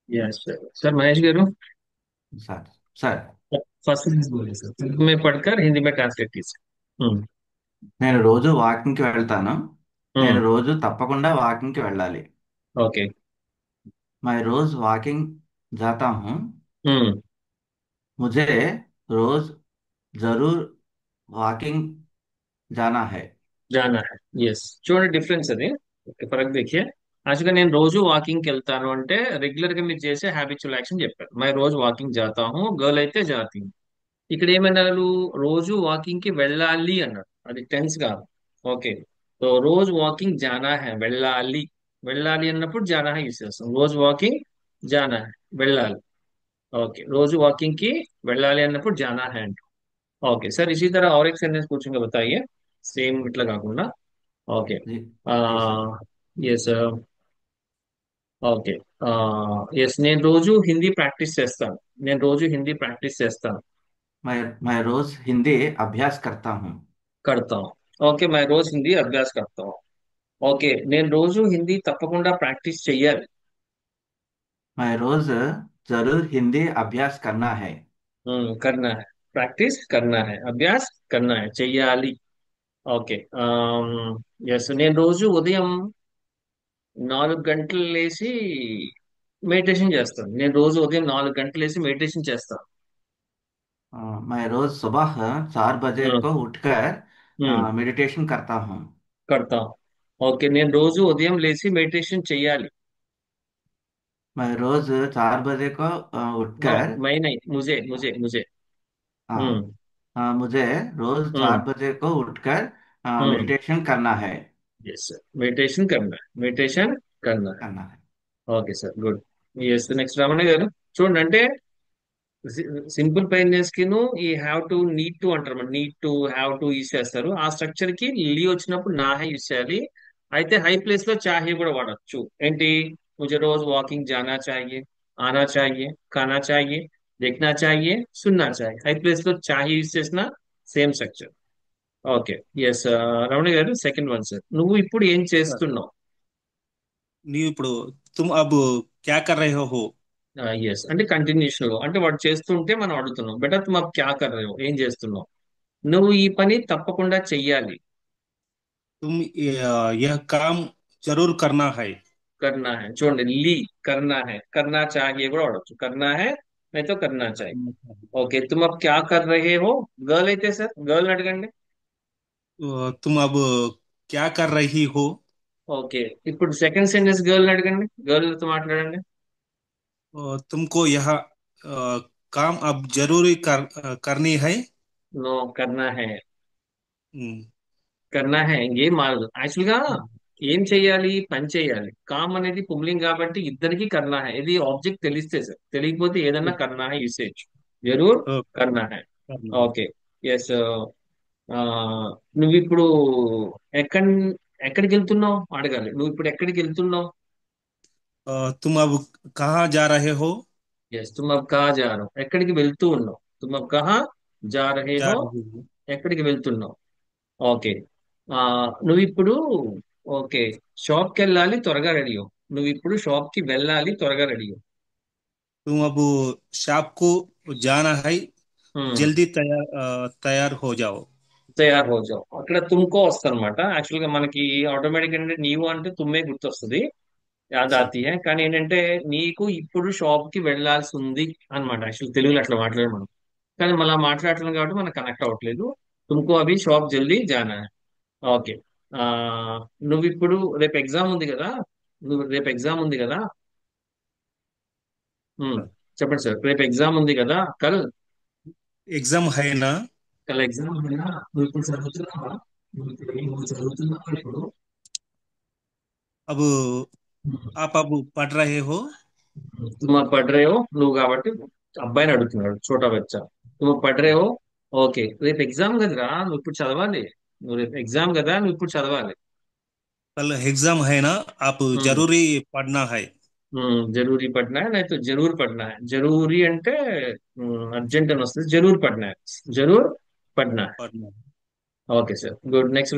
Yes sir. Sir Mahesh गारू, sir sir first sentence बोलिए sir, Telugu में पढ़कर हिंदी में ट्रांसलेट कीजिए। నేను రోజు వాకింగ్కి వెళ్తాను. నేను हम्म। రోజు తప్పకుండా వాకింగ్కి వెళ్ళాలి. ओके। मैं रोज वॉकिंग जाता हूँ. हम्म। मुझे रोज जरूर वॉकिंग जाना है. जाना है। यस। చూడండి డిఫరెన్స్ అది. ఓకే, ఫరక్ देखिए. యాక్చువల్గా నేను రోజు వాకింగ్ కి వెళ్తాను అంటే రెగ్యులర్ గా మీరు చేసే హ్యాబిచువల్ యాక్షన్ చెప్పారు. మై రోజు వాకింగ్ జాతా హూ, గర్ల్ అయితే జాతీ హూ. ఇక్కడ ఏమన్నారు? రోజు వాకింగ్ కి వెళ్ళాలి అన్నారు. అది టెన్స్ కాదు. ఓకే. సో రోజు వాకింగ్ జానా హై, వెళ్ళాలి. వెళ్ళాలి అన్నప్పుడు జానా హై యూస్ చేస్తాం. రోజు వాకింగ్ జానా హై, వెళ్ళాలి. ओके, रोज वॉकिंग की వెళ్ళాలి అన్నప్పుడు जाना है అంట. ओके सर, इसी तरह और एक सेंटेंस पूछेंगे, बताइए. సేమ్ ఇట్లా కాకుండా. ఓకే. जी. जी सर. ఎస్. ఓకే. ఎస్, నేను రోజు హిందీ ప్రాక్టీస్ చేస్తాను. నేను రోజు హిందీ ప్రాక్టీస్ చేస్తాను. मैं रोज हिंदी अभ्यास करता हूँ. కడతాం. ఓకే, मैं रोज हिंदी अभ्यास करता हूँ. ఓకే, నేను రోజు హిందీ తప్పకుండా ప్రాక్టీస్ చెయ్యాలి. मैं रोज जरूर हिंदी अभ्यास करना है. करना है. ప్రాక్టీస్ करना है, అభ్యాస్ करना है, చెయ్యాలి. ఓకే. ఎస్, నేను రోజు ఉదయం 4 గంటలు లేచి మెడిటేషన్ చేస్తాను. నేను రోజు ఉదయం 4 గంటలు లేచి మెడిటేషన్ చేస్తాను. अ, मैं रोज सुबह 4 बजे हम्म। को उठकर हम्म। मेडिटेशन करता हूँ. करता हूँ. ఓకే, నేను రోజు ఉదయం లేచి మెడిటేషన్ చేయాలి. मैं रोज 4 बजे को नो, उठकर. मैं नहीं, मुझे मुझे मुझे. हाँ. हम्म। मुझे रोज चार हम्म। बजे को उठकर हम्म। मेडिटेशन करना है. यस सर, मेडिटेशन करना है, मेडिटेशन करना करना है. है. Okay sir, good. Yes, next Ramana garu. చూడండి, అంటే సింపుల్ పెయిన్నెస్ కి ఈ హ్యావ్ టు, నీడ్ టు అంటారు. Need to, have to use చేస్తారు. ఆ స్ట్రక్చర్ కి లీ వచ్చినప్పుడు నా హై యూస్ చేయాలి. అయితే హై ప్లేస్ లో చాహే కూడా వాడచ్చు. ఏంటి? मुझे रोज वॉकिंग जाना चाहिए, आना चाहिए, खाना चाहिए, देखना चाहिए, सुनना चाहिए. హై ప్లేస్ లో చాహే యూస్ చేసిన same structure. Okay. Yes. Ramana garu, second one sir. నువ్వు ఇప్పుడు ఏం सर చేస్తున్నావు? నీవు ఇప్పుడు तुम अब क्या कर रहे हो. ఎస్ అంటే కంటిన్యూషన్ లో, అంటే వాడు చేస్తుంటే మనం అడుగుతున్నాం, బెటర్ తుమ్ అబ్ క్యా కర్ రహే హో, ఏం చేస్తున్నావు? నువ్వు ఈ పని తప్పకుండా చెయ్యాలి. तुम यह काम जरूर करना है. करना है. చూడండి, ली, करना है, करना चाहिए కూడా వాడచ్చు. करना है, नहीं तो करना चाहिए. करना चाहिए. ఓకే, तुम अब क्या कर रहे हो. గర్ల్ అయితే సార్, గర్ల్ అడగండి. तुम अब क्या कर रही हो. ఓకే, ఇప్పుడు సెకండ్ సెంటెన్స్ గర్ల్ అడగండి, గర్ల్ తో మాట్లాడండి. तुमको यह काम अब जरूरी करनी है. నో, करना है. हम्म, కన్నా హే ఏం మారదు యాక్చువల్ గా. ఏం చెయ్యాలి? పని చేయాలి. కామ్ అనేది పుంలింగ్ కాబట్టి ఇద్దరికి కర్నా హై. ఇది ఆబ్జెక్ట్ తెలిస్తే సార్, తెలియకపోతే ఏదన్నా కర్నా హై యూస్ చేయొచ్చు. జరూర్ కర్నా హై. करना है. ఓకే. ఎస్. నువ్వు ఇప్పుడు ఎక్కడ ఎక్కడికి వెళ్తున్నావు అడగాలి. నువ్వు ఇప్పుడు ఎక్కడికి వెళ్తున్నావు? तुम अब कहाँ जा रहे हो. ఎస్, తుమ్ అబ్ కహా జా రहे हो, ఎక్కడికి వెళ్తూ ఉన్నావు. తుమ్ అబ్ కహా జా రహే जा హో, रहे हो. ఎక్కడికి వెళ్తున్నావు. ఓకే. ఆ నువ్వు ఇప్పుడు, ఓకే, షాప్ కి వెళ్ళాలి, త్వరగా రెడీ అవ్వు. నువ్వు ఇప్పుడు షాప్ కి వెళ్ళాలి, త్వరగా రెడీ అవ్వు. तुम अब शॉप को जाना है. హ్మ్. जल्दी तैयार हो जाओ. తయారు హో జాओ. అక్కడ తుమ్కో వస్తుంది. యాక్చువల్ గా మనకి ఆటోమేటిక్ ఏంటంటే నీవు అంటే తుమ్మే గుర్తొస్తుంది. యాద్ अच्छा. ఆతి హై. కానీ ఏంటంటే నీకు ఇప్పుడు షాప్ కి వెళ్ళాల్సి ఉంది అనమాట. యాక్చువల్ తెలుగులో అట్లా మాట్లాడారు మనం. కానీ మళ్ళీ మాట్లాడట్లేదు కాబట్టి మనకు కనెక్ట్ అవ్వట్లేదు. తుమ్కో అభి షాప్ జల్దీ జానా హై. ఓకే. ఆ నువ్వు ఇప్పుడు, రేపు ఎగ్జామ్ ఉంది కదా. నువ్వు రేపు ఎగ్జామ్ ఉంది కదా. హ్మ్. చెప్పండి సార్, రేపు ఎగ్జామ్ ఉంది కదా. కల్. एग्जाम है ना. కల్ ఎగ్జామ్ ఉంది కదా. నువ్వు ఇప్పుడు చదువుతున్నావా? నువ్వు చదువుతున్నావా ఇప్పుడు? अब आप अब पढ़ रहे हो. తుమ్ అబ్ పढ़ रहे हो, నువ్వు కాబట్టి అబ్బాయిని అడుగుతున్నాడు, చోటా బచ్చా. తుమ్ అబ్ పढ़ रहे हो. ఓకే, రేపు ఎగ్జామ్ కదరా, నువ్వు ఇప్పుడు చదవాలి. నువ్వు రేపు ఎగ్జామ్ కదా, నువ్వు ఇప్పుడు చదవాలి. कल एग्जाम है ना. आप హ్మ్. जरूरी पढ़ना है. జరూరీ పడ్నా హై, నై తో జరూర్ పడ్నా హై. జరూరీ అంటే అర్జెంట్ అని వస్తుంది. జరూర్ పడ్నా హై. జరూర్ పడ్నా హై. पढ़ना. Okay sir, good. Next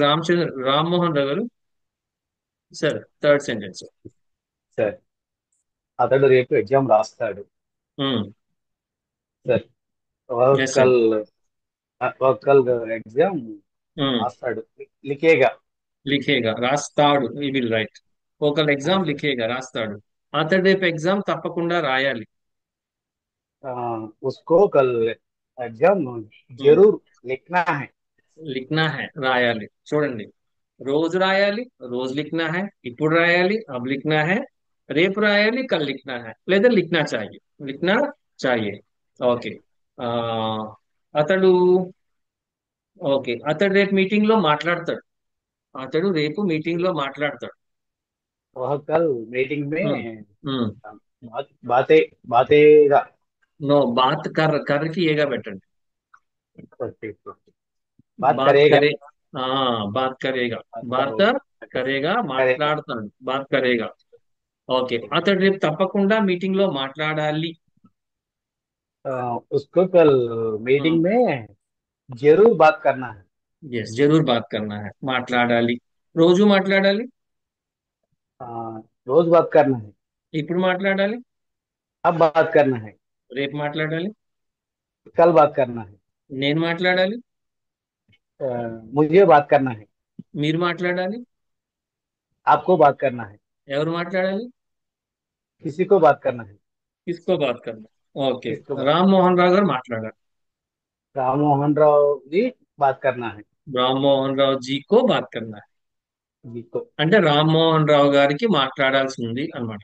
Rammohan Rao గారు. Sir third sentence. सर అతడు రేపు ఎగ్జామ్ రాస్తాడు. సార్ वह ఎస్ సార్. कल वह कल एग्जाम రాస్తాడు. లిఖేగా. లిఖేగా రాస్తాడు, ఈ విల్ రైట్. ఒకళ్ళ ఎగ్జామ్ లిఖేగా రాస్తాడు. అతడు రేపు ఎగ్జామ్ తప్పకుండా రాయాలి. उसको कल एग्जाम ఉమ్, जरूर लिखना है. లిఖనా హై రాయాలి. చూడండి, రోజు రాయాలి, రోజు లిఖనా హై, ఇప్పుడు రాయాలి, అబ్ లిఖనా హై, రేపు రాయాలి, కల్ లిఖనా హై, లేదా లిఖనా చాహియే. లిఖనా చాహియే. ఓకే. ఆ అతడు ఓకే, అతడు రేపు మీటింగ్ లో మాట్లాడతాడు. అతడు రేపు మీటింగ్ లో మాట్లాడతాడు. वह कल मीटिंग ఉమ్, में ఉమ్. बातें बातेगा. నో, బాత్ కర్రకి ఏగా పెట్టండి. बात బాత్ करेगा. కరే. ఆ బాత్ కరేగా. बात బాత్ करेगा. కరేగా करेगा. మాట్లాడతాడు, బాత్ కరేగా. ఓకే, అతడు రేపు తప్పకుండా మీటింగ్ లో మాట్లాడాలి. उसको कल मीटिंग में जरूर बात करना है. ఎస్, జరూర్ బాత్ కర్నా హై, మాట్లాడాలి. రోజు మాట్లాడాలి, अ, रोज बात करना है. ఇప్పుడు మాట్లాడాలి, अब बात करना है. రేపు మాట్లాడాలి, कल बात करना है. నేను మాట్లాడాలి, अ, मुझे बात करना है. మీరు మాట్లాడాలి. आपको बात करना है. ఎవరు మాట్లాడాలి? किसी को बात करना है. కిస్కో బాత్ కర్నా. ఓకే, किसको बात. రామ్ మోహన్ రావు గారు మాట్లాడాలి. राम मोहन राव जी बात करना है. రామ్ మోహన్ రావు జీకో బాత్ కర్నా. जी को. అంటే రామ్మోహన్ రావు గారికి మాట్లాడాల్సి ఉంది అనమాట.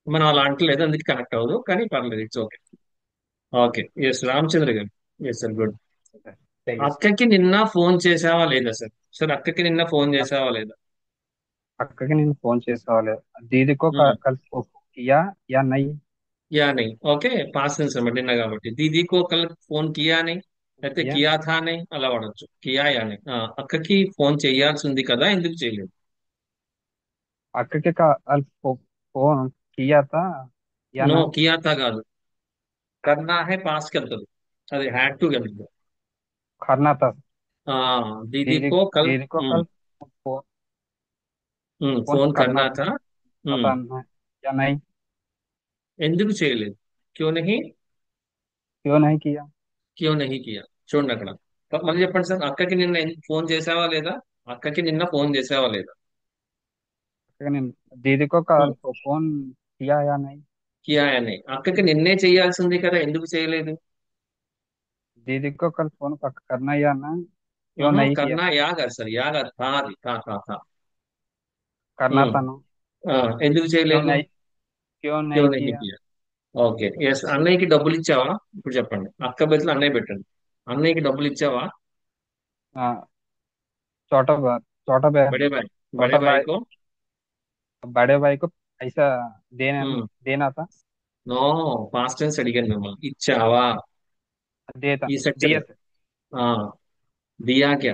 మనం అలా అంటలేదు, అందుకే కనెక్ట్ అవ్వదు, కానీ పర్లేదు, it's okay. Okay, yes Ramachandra గారు. Yes sir, good. Thank you అక్కకి నిన్న ఫోన్ చేసావా లేదా సార్? సార్, అక్కకి నిన్న ఫోन अक- చేసావా లేదా? अक्का के నేను ఫోన్ చేసేవాళ్ళు दीदी को हम्म, कल किया या नहीं या नहीं. ఓకే, పాస్ట్ టెన్స్ అనమాట, నిన్న కాబట్టి. దీదీకో కల్ ఫోన్ కియా नहीं, అయితే किया కియా థా नहीं అలా వాడచ్చు. కియా యా नहीं. అక్కకి ఫోన్ చేయాల్సి ఉంది కదా, ఎందుకు చేయలేదు? अक्का के कल फोन किया था या నో, नहीं కియా థా కాదు. కర్నా హై పాస్ట్ కి వెళ్తుంది, అది హ్యాడ్ టు వెళ్తుంది. करना था ఆ, दीदी దీదీకో కల్. दीदी को कल फो, फोन ఫోన్ करना కర్నా था థా. पता नहीं या नहीं ఎందుకు చేయలేదు? క్యూ నహీ. क्यों नहीं किया క్యూ నహీ కియా. చూడండి అక్కడ. మళ్ళీ చెప్పండి సార్, అక్కకి నిన్న ఫోన్ చేసావా లేదా? అక్కకి నిన్న ఫోన్ చేసావా లేదా? अक्का ने दीदी को कल ఉమ్, फोन किया या नहीं కియా అని. అక్కకి నిన్నే చేయాల్సి ఉంది కదా, ఎందుకు చేయలేదు? दीदी को कल फोन करना या नहीं क्यों नहीं किया కర్నా యా కాదు సార్, యా కాదు, థా అది, థా థా థా. करना ఉమ్, था ना ఎందుకు क्यों చేయలేదు? नहीं क्यों క్యూ नहीं నహీ किया కియా. Okay, yes. అన్నయ్యకి డబ్బులు ఇచ్చావా? ఇప్పుడు చెప్పండి, అక్క బదులు అన్నయ్య పెట్టండి. అన్నయ్యకి డబ్బులు ఇచ్చావా? हाँ छोटा छोटा भाई బడే భాయ్. బడే छोटा భాయ్ भाई కో. बड़े भाई को पैसा देना देना था నో, పాస్ట్ టెన్స్ అడిగాను మిమ్మల్ని, ఇచ్చావా? देता ఈ సెట్ दिया చెప్పండి. ఆ, దియా క్యా.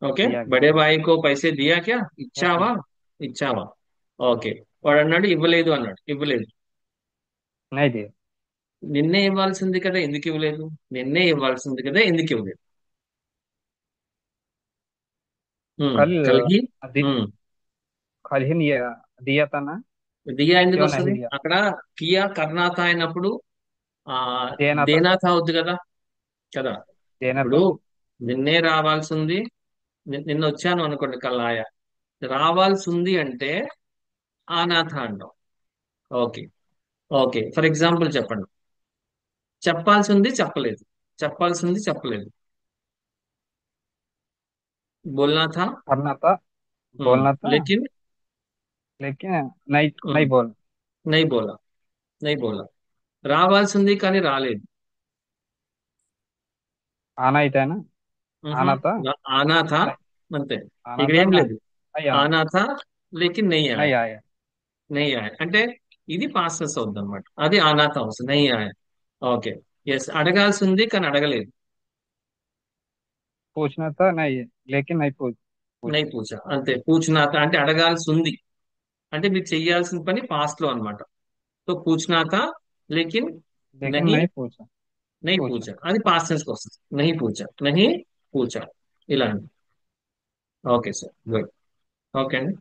ఓకే, दिया गया బడే భాయ్ కో పైసే దియా క్యా, नहीं ఇచ్చావా? ఇచ్చావా? ఓకే. వాడు అన్నాడు ఇవ్వలేదు అన్నాడు, ఇవ్వలేదు. नहीं दिया నిన్నే ఇవ్వాల్సింది కదా, ఎందుకు ఇవ్వలేదు? నిన్నే ఇవ్వాల్సింది కదా, ఎందుకు ఇవ్వలేదు? कल కలిగి. दि, कल ही नहीं दिया था ना దియా ఎందుకు क्यों नहीं వస్తుంది दिया అక్కడ? కియా కర్ణాత అయినప్పుడు ఆ देना था దేనాథ అవుద్ది కదా, కదా. देना ఇప్పుడు था నిన్నే రావాల్సి ఉంది. నిన్న వచ్చాను అనుకోండి కల్లాయ, రావాల్సి ఉంది అంటే ఆనాథ అంటాం. ఓకే. ఓకే, ఫర్ ఎగ్జాంపుల్ చెప్పండి. చెప్పాల్సి ఉంది, చెప్పలేదు. చెప్పాల్సి ఉంది, చెప్పలేదు. బోల్నా థా. करना था बोलना था लेकिन लेकिन नहीं हम्म, नहीं बोल नहीं बोला. नहीं बोला. రావాల్సి ఉంది కానీ రాలేదు. आना ही था ना మ్హూ. आना था ఆనా థా. नहीं అంతే. आना ఇక్కడ था ఏం ना లేదు. नहीं आना ఆనా థా లేకిన్ నహీ ఆయా. नहीं आया నహీ ఆయా అంటే ఇది పాస్టర్స్ అవుద్ది అనమాట, అది ఆనా థా వస్తుంది, నహీ ఆయా. ఓకే. ఎస్, అడగాల్సి ఉంది కానీ అడగలేదు. पूछना था नहीं लेकिन नहीं నహీ पूछा పూచా, అంతే. పూछనా థా అంటే అడగాల్సి ఉంది, అంటే మీరు చెయ్యాల్సిన పని పాస్ట్ లో అనమాట. సో పూछना था లేకిన్ लेकिन నహీ. नहीं पूछा నహీ पूछा పూచా, అది పాస్ట్ టెన్స్ కి వస్తుంది. నహీ పూచా, నహీ పూచా, ఇలా అండి. Okay sir, good. ఓకే అండి.